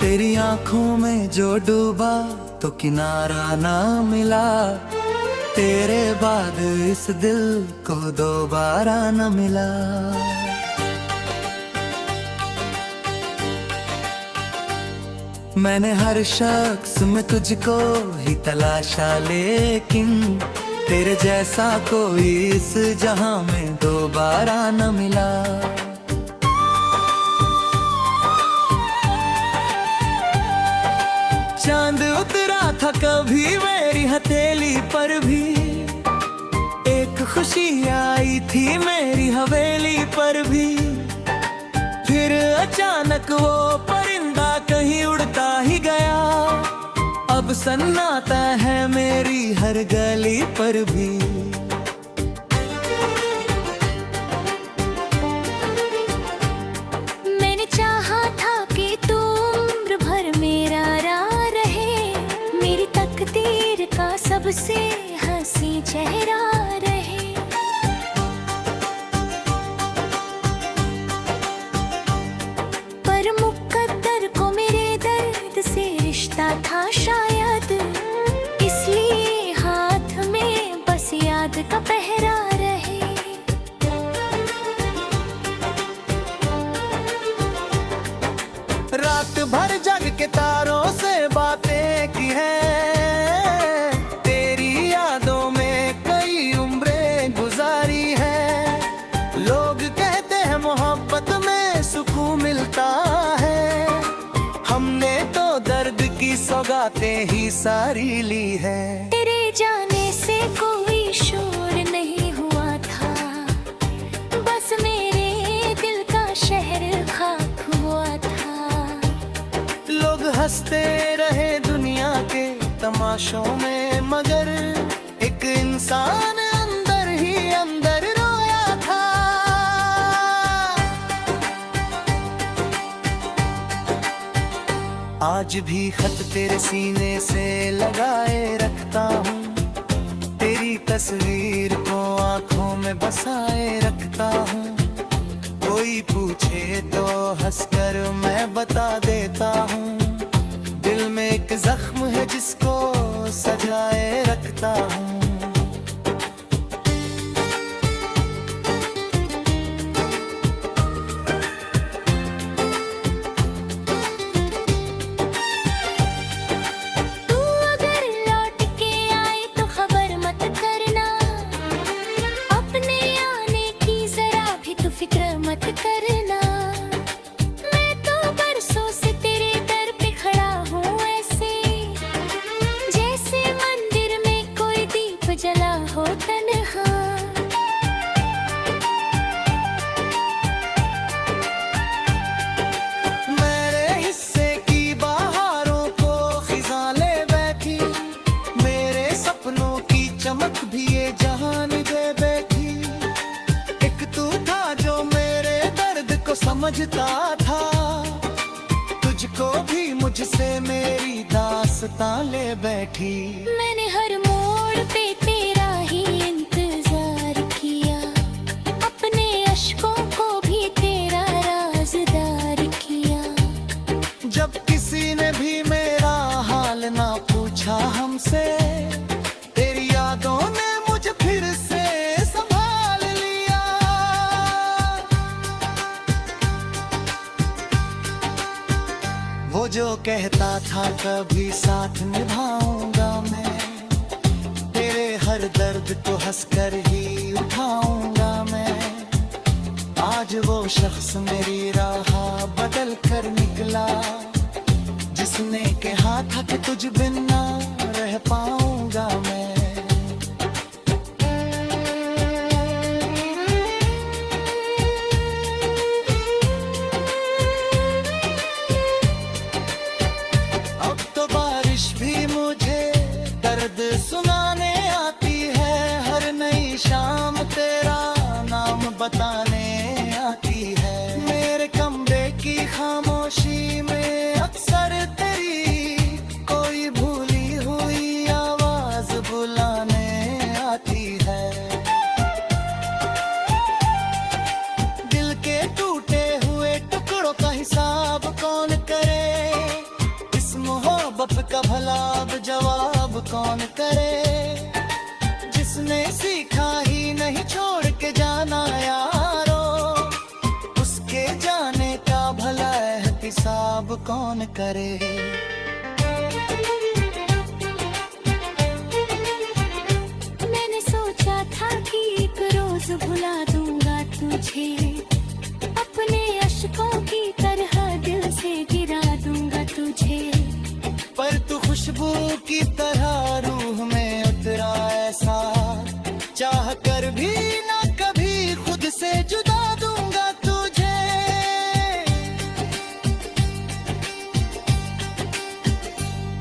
तेरी आंखों में जो डूबा तो किनारा ना मिला, तेरे बाद इस दिल को दोबारा न मिला। मैंने हर शख्स में तुझको ही तलाशा, लेकिन तेरे जैसा कोई इस जहां में दोबारा न मिला। चांद उतरा था कभी मेरी हथेली पर भी, एक खुशी आई थी मेरी हवेली पर भी। फिर अचानक वो परिंदा कहीं उड़ता ही गया, अब सन्नाटा है मेरी हर गली पर भी। मैंने चाहा था कि तू उम्र भर मेरा रहे, मेरी तकदीर का सबसे हंसी चेहरा रहे। पर मुकद्दर को मेरे दर्द से रिश्ता था शायद, इसलिए हाथ में बस याद का पहरा रहे। रात भर जग के तारों से बातें की हैं, तेरी यादों में कई उम्रें गुजारी हैं। लोग कहते हैं मोहब्बत में सुकून मिलता है, हमने तो दर्द की सौगातें ही सारी ली है। तेरे जाने से कोई शोर नहीं हुआ था, बस मेरे दिल का शहर खाक हुआ था। लोग हंसते रहे दुनिया के तमाशों में, मगर एक इंसान अंदर ही अंदर रोया था। आज भी खत तेरे सीने से लगाए रखता हूँ, तेरी तस्वीर को आंखों में बसाए रखता हूँ। कोई पूछे तो हंसकर मैं बता देता हूँ, दिल में एक जख्म है जिसको सजाए रखता हूँ। तू अगर लौट के आए तो खबर मत करना, अपने आने की जरा भी तू फिक्र मत करना। मैं तो बरसों से तेरे दर पे खड़ा हूँ ऐसे, जैसे मंदिर में कोई दीप जला हो तन्हा। मेरे हिस्से की बहारों को खिज़ां ले बैठी, मेरे सपनों की चमक भी ये जहान दे बैठी। एक तू था जो मेरे दर्द को समझता था, तुझको भी मुझसे मेरी दास्तां ले बैठी। मैंने हर मोड़ पे तेरा ही इंतजार किया, अपने अश्कों को भी तेरा राज़दार किया। जब किसी ने भी मेरा हाल ना पूछा हमसे, तेरी यादों ने मुझे फिर से संभाल लिया। वो जो कहता था कभी साथ निभाऊंगा मैं, तेरे हर दर्द को हंसकर ही उठाऊंगा मैं। आज वो शख्स मेरी राह बदल कर निकला, जिसने कहा था कि तुझ बिन ना रह पाऊंगा मैं। अब तो बारिश भी मुझे दर्द सुनाने आती है, हर नई शाम तेरा नाम बताने आती है। मेरे कमरे की खामोशी में अक्सर तेरी कोई भूली हुई आवाज बुला कौन करे, जिसने सीखा ही नहीं छोड़ के जाना यारो, उसके जाने का भला एहतिसाब कौन करे। मैंने सोचा था कि एक रोज भुला दूंगा तुझे, अपने अश्कों की तरह दिल से गिरा दूंगा तुझे। पर तू खुशबू की तरह रूह में उतरा ऐसा, चाह कर भी ना कभी खुद से जुदा दूंगा तुझे।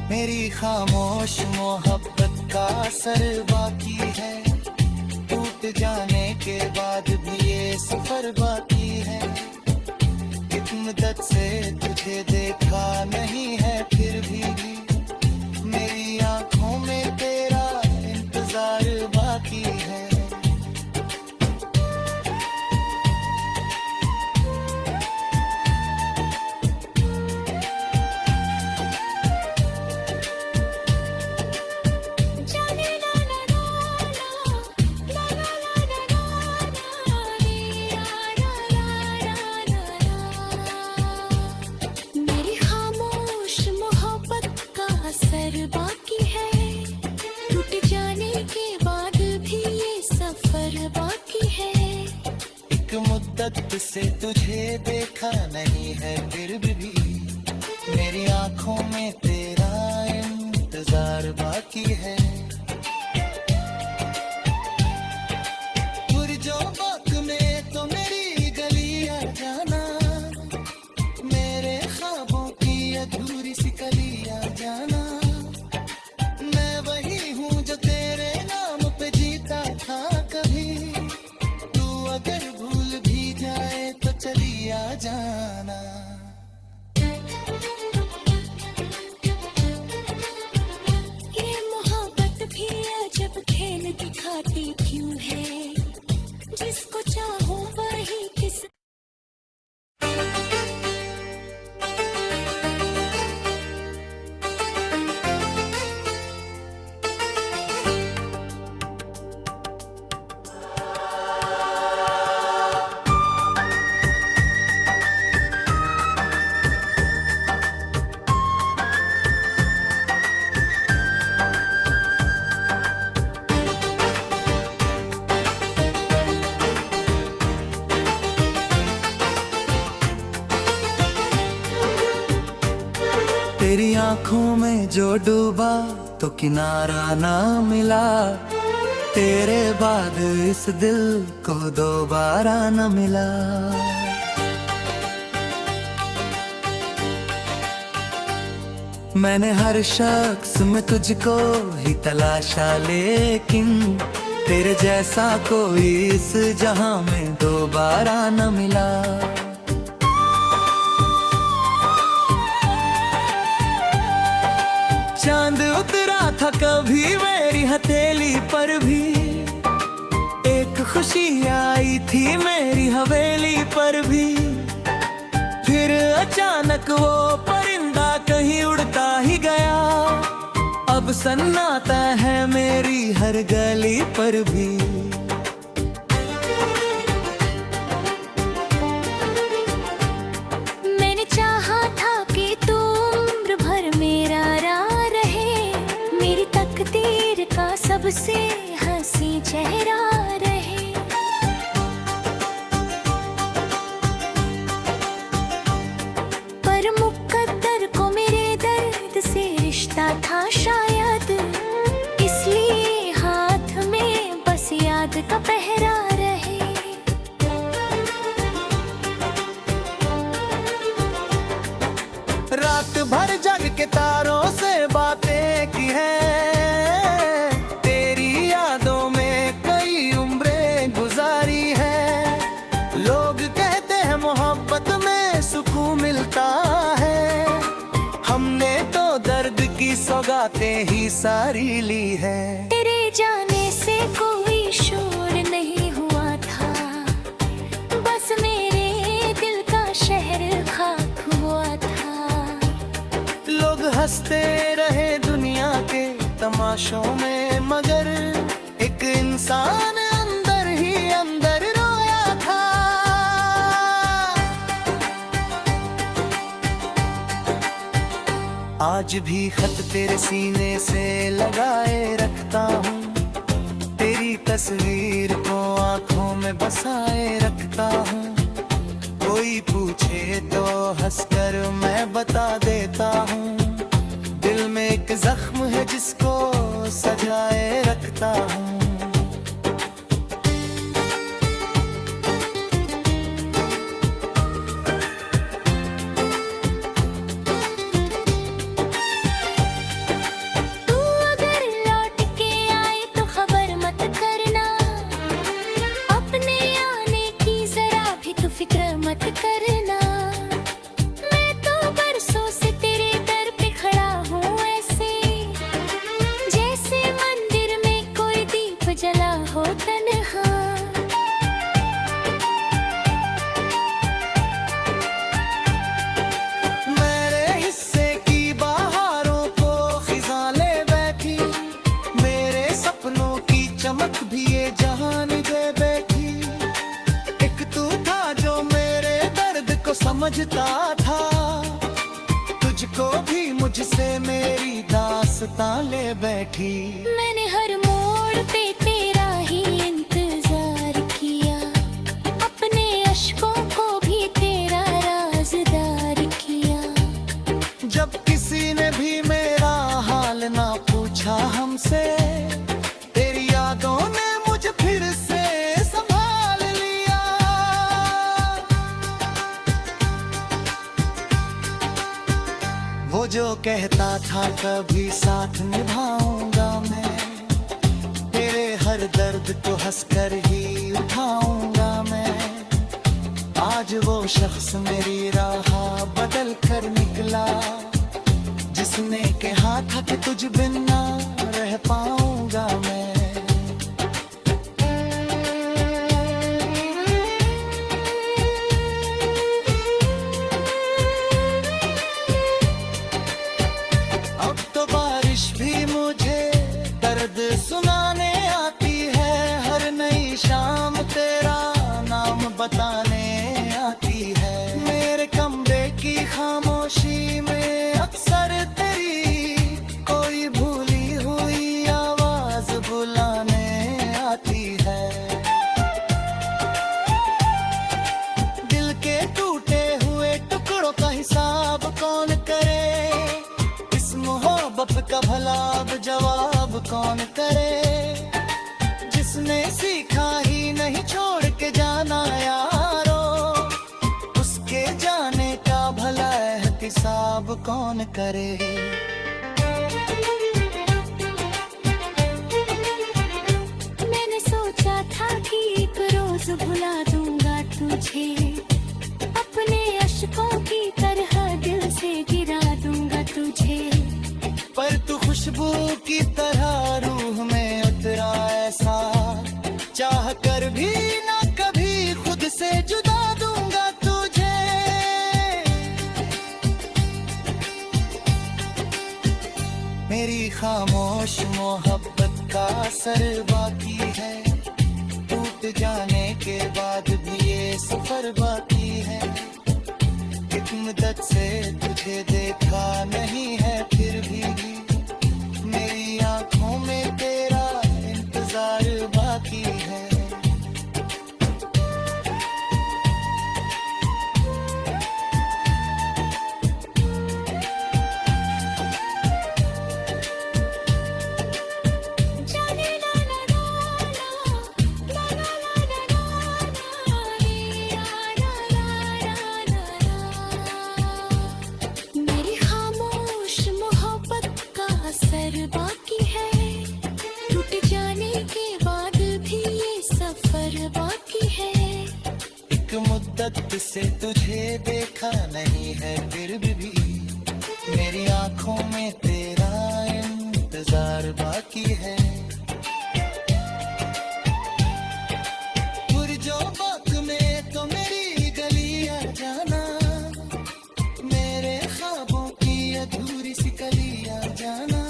मेरी खामोश मोहब्बत का असर बाकी है, टूट जाने के बाद भी ये सफर बाकी है। कितनी मुद्दत से तुझे देखा नहीं है, फिर भी मेरी आंखों में तेरा इंतजार बाकी है। मेरी खामोश मोहब्बत का असर बाकी है, टूट जाने के बाद भी ये सफर बाकी है। एक मुद्दत से तुझे देखा नहीं है, फिर भी मेरी आंखों में तेरा इंतजार बाकी है। जो बात में तो मेरी गलियां जाना, मेरे ख्वाबों की अधूरी सी कलियां जाना। मैं वही हूँ जो तेरे नाम पे जीता था कभी, तू अगर भूल भी जाए तो चली आ जाना। ये मोहब्बत भी अजब खेल दिखाती क्यों है, जिसको चाहो वही किस। तेरी आंखों में जो डूबा तो किनारा ना मिला, तेरे बाद इस दिल को दोबारा न मिला। मैंने हर शख्स में तुझको ही तलाशा, लेकिन तेरे जैसा कोई इस जहां में दोबारा न मिला। चांद उतरा था कभी मेरी हथेली पर भी, एक खुशी आई थी मेरी हवेली पर भी। फिर अचानक वो परिंदा कहीं उड़ता ही गया, अब सन्नाटा है मेरी हर गली पर भी। मैंने चाहा था कि तू उम्र भर मेरा रहे, मेरी तकदीर का सबसे हंसी चेहरा रहे। पर मुकद्दर को मेरे दर्द से रिश्ता था शायद, इसलिए हाथ में बस याद का पहरा रहे। रात भर जग के तारों से बातें की हैं, तेरी यादों में कई उम्रें गुजारी है। लोग कहते हैं मोहब्बत में सुकून मिलता है, हमने तो दर्द की सौगातें ही सारी ली है। तेरे जाने से कोई शोर नहीं हुआ था, बस मेरे दिल का शहर खाक हुआ था। लोग हंसते रहे दुनिया के तमाशों में, मगर एक इंसान अंदर ही अंदर रोया था। आज भी खत तेरे सीने से लगाए रखता हूँ, तेरी तस्वीर को आंखों में बसाए रखता हूँ। कोई पूछे तो हंसकर मैं बता देता हूँ, दिल में एक जख्म है जिसको सजाए रखता हूँ। तू अगर लौट के आए तो खबर मत करना, अपने आने की जरा भी तू फिक्र मत करना। मैं तो बरसों से तेरे दर पे खड़ा हूँ, ऐसे जैसे मंदिर में कोई दीप जला हो तन्हा। मेरे हिस्से की बहारों को खिज़ां ले बैठी, मेरे सपनों की चमक भी ये जहान दे बैठी। एक तू था जो मेरे दर्द को समझता था, तुझको भी मुझसे मेरी दास्तां ले बैठी। मैंने हर मोड़ पे तेरा ही इंतजार किया, अपने अश्कों को भी तेरा राज़दार किया। जब किसी ने भी मेरा हाल ना पूछा हमसे, तेरी यादों ने मुझे फिर से संभाल लिया। वो जो कहता था कभी साथ निभाऊंगा मैं, तेरे हर दर्द को हंसकर ही उठाऊंगा मैं। आज वो शख्स मेरी राह बदल कर निकला, जिसने कहा था कि तुझ बिन ना रह पाऊंगा मैं। अब तो बारिश भी मुझे दर्द सुनाने आती है, हर नई शाम तेरा नाम बताने आती है। मेरे कमरे की खामोशी में अक्सर तेरी कोई भूली हुई आवाज बुलाने आती है। दिल के टूटे हुए टुकड़ों का हिसाब कौन करे, इस मोहब्बत का भला अब जवाब कौन करे। जिसने सीखा ही नहीं छोड़ के जाना यारो, उसके जाने का भला एहतिसाब कौन करे। मैंने सोचा था कि एक रोज भुला दूंगा तुझे, अपने अश्कों की तरह दिल से गिरा दूंगा तुझे। पर तू खुशबू की तरह रूह में उतरा ऐसा, चाह कर भी ना कभी खुद से जुदा दूंगा तुझे। मेरी खामोश मोहब्बत का असर बाकी है, टूट जाने के बाद भी ये सफर बाकी है। एक मुद्दत से तुझे देखा नहीं है, फिर भी मेरी आंखों में तेरा इंतजार बाकी है। जाने ला ला ला ला ला ला ला ला ला ला। मेरी खामोश मोहब्बत का असर बाकी है, टूट जाने के बाद भी ये सफर बाकी है। एक मुद्दत से तुझे देखा नहीं है, फिर भी मेरी आंखों में तेरा इंतजार बाकी है। जो बात में तो मेरी गलियां जाना, मेरे ख्वाबों की अधूरी सी कलियां जाना।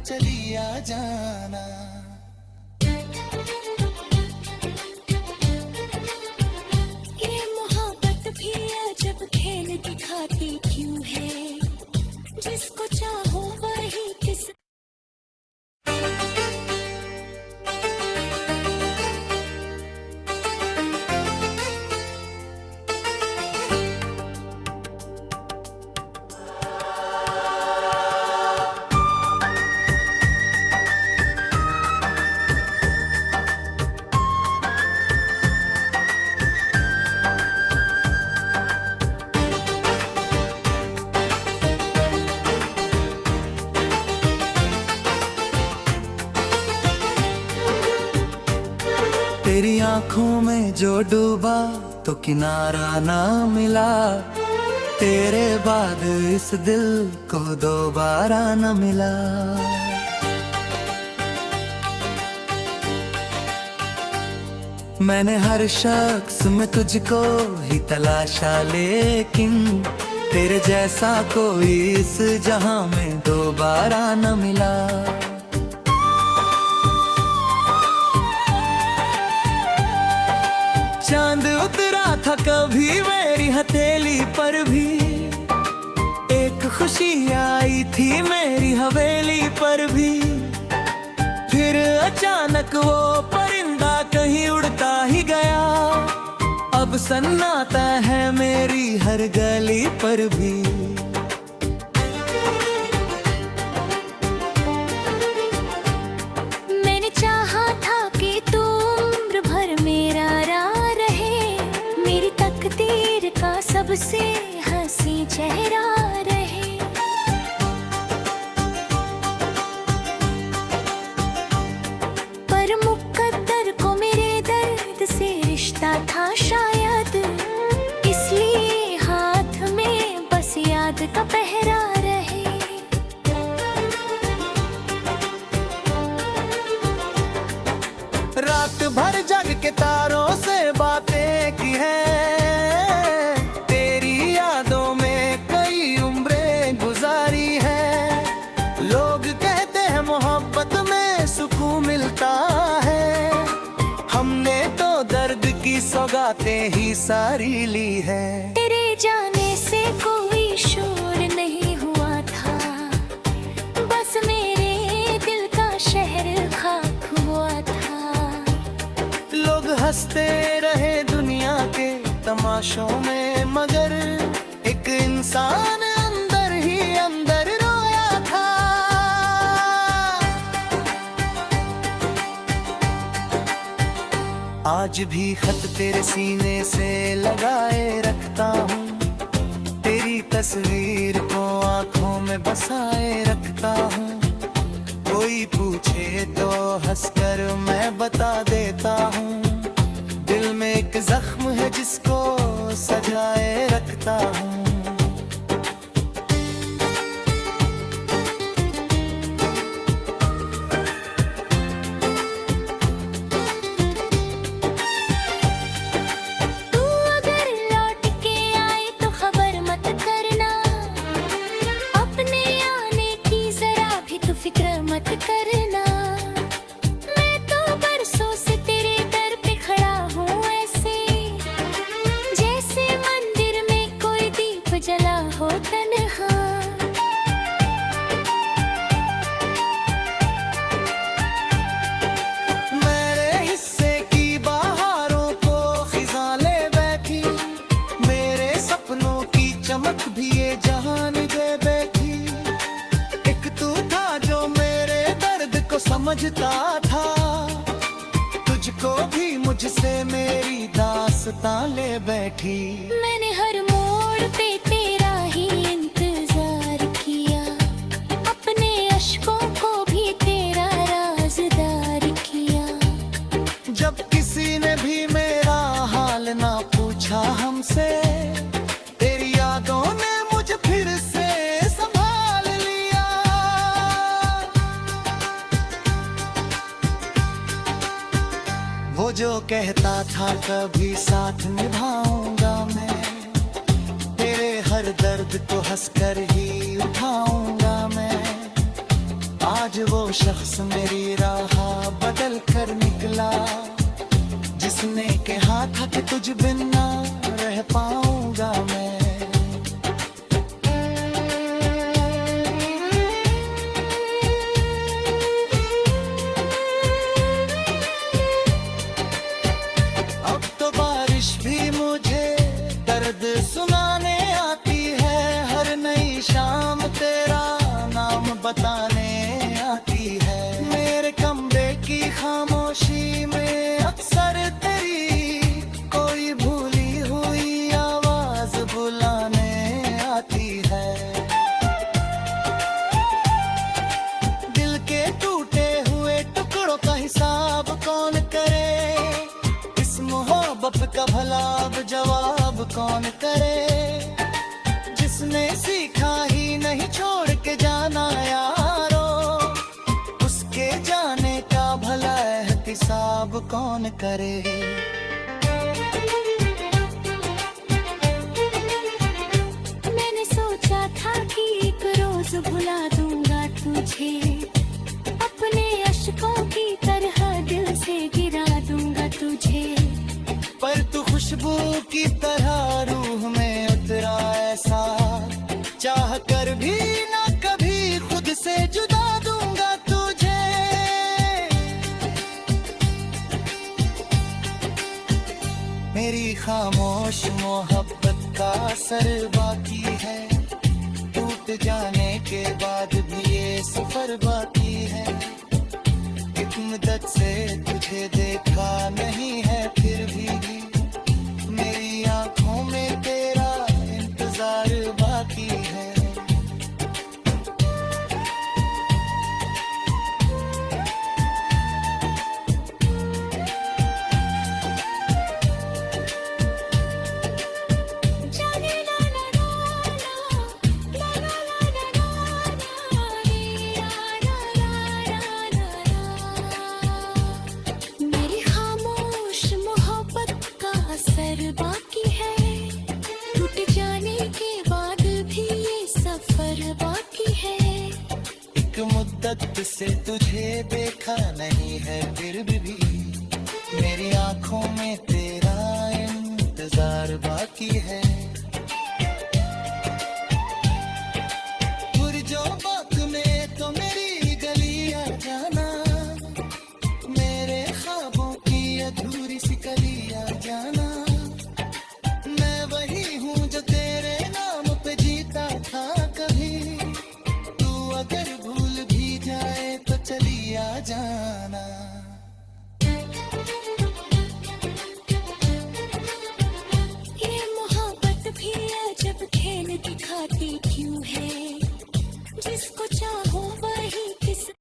चली आ जाना। ये मोहब्बत भी अजब खेल दिखाती क्यों है, जिसको चाहो वही किस तेरी आंखों में जो डूबा तो किनारा ना मिला, तेरे बाद इस दिल को दोबारा न मिला। मैंने हर शख्स में तुझको ही तलाशा, लेकिन तेरे जैसा कोई इस जहां में दोबारा न मिला। चांद उतरा था कभी मेरी हथेली पर भी, एक खुशी आई थी मेरी हवेली पर भी। फिर अचानक वो परिंदा कहीं उड़ता ही गया, अब सन्नाटा है मेरी हर गली पर भी। मैंने चाहा था कि तू उम्र भर मेरा रहे, मेरी तकदीर का सबसे हंसी चेहरा रहे। पर मुकद्दर को मेरे दर्द से रिश्ता था शायद, इसलिए हाथ में बस याद का पहरा रहे। रात भर जग के तारों से बातें की है, तेरी यादों में कई उम्रें गुजारी है। लोग कहते हैं मोहब्बत में सुकून मिलता है, हमने तो दर्द की सौगातें ही सारी ली है। तेरे जाने से कोई शोर नहीं हुआ था, बस मेरे दिल का शहर खाक हुआ था। लोग हंसते रहे दुनिया के तमाशों में, मगर एक इंसान अंदर ही अंदर रोया था। आज भी खत तेरे सीने से लगाए रखता हूँ, तेरी तस्वीर को आंखों में बसाए रखता हूँ। कोई पूछे तो हंसकर मैं बता देता हूँ, दिल में एक जख्म है जिसको सजाए रखता हूँ। तू अगर लौट के आए तो खबर मत करना, अपने आने की जरा भी तू फिक्र मत करना। मैं तो बरसों से तेरे दर पे खड़ा हूँ ऐसे, जैसे मंदिर में कोई दीप जला हो तन्हा। मेरे हिस्से की बहारों को खिज़ां ले बैठी, मेरे सपनों की चमक भी ये जहान दे बैठी। एक तू था जो मेरे दर्द को समझता था, तुझको भी मुझसे मेरी दास्तां ले बैठी। मैंने हर मोड़ पे तेरा ही इंतजार किया, अपने अश्कों को भी तेरा राज़दार किया। जब किसी ने भी मेरा हाल ना पूछा हमसे, तेरी यादों ने मुझे फिर से संभाल लिया। वो जो कहता था कभी साथ निभाऊंगा मैं, तेरे हर दर्द को हंसकर ही उठाऊंगा मैं। आज वो शख्स मेरी राह बदल कर निकला, जिसने कहा था कि तुझ बिन ना रह पाऊंगा मैं। अब तो बारिश भी मुझे दर्द सुनाने आती है, हर नई शाम तेरा नाम बताने आती है। मेरे कमरे की खामोशी में अक्सर तेरी कोई भूली हुई आवाज बुलाने आती है। दिल के टूटे हुए टुकड़ों का हिसाब कौन करे, इस मोहब्बत का भला अब जवाब कौन करे। जिसने सीखा ही नहीं छोड़ के जाना यारो, उसके जाने का भला एहतिसाब कौन करे। मैंने सोचा था कि एक रोज भुला दूंगा तुझे, अपने अश्कों की तरह दिल से गिरा दूंगा तुझे। पर तू खुशबू की तरह रूह में उतरा ऐसा, चाह कर भी ना कभी खुद से जुदा दूंगा तुझे। मेरी खामोश मोहब्बत का असर बाकी है, टूट जाने के बाद भी ये सफर बाकी है। एक मुद्दत से तुझे देखा नहीं है, फिर भी मेरी आंखों में तेरा इंतजार बाकी है। जाने ला ला ला ला ला ला ला ला ला। मेरी खामोश मोहब्बत का असर बाकी है, टूट जाने के बाद भी ये सफर बाकी है। एक मुद्दत से तुझे देखा नहीं है, फिर भी मेरी आंखों में तेरा इंतजार बाकी है। जो बात में तो मेरी गलियां जाना, मेरे ख्वाबों की अधूरी सी कलियां जाना। मैं वही हूँ जो तेरे नाम पे जीता था कभी, तू अगर भूल भी जाए तो चली आ जाना।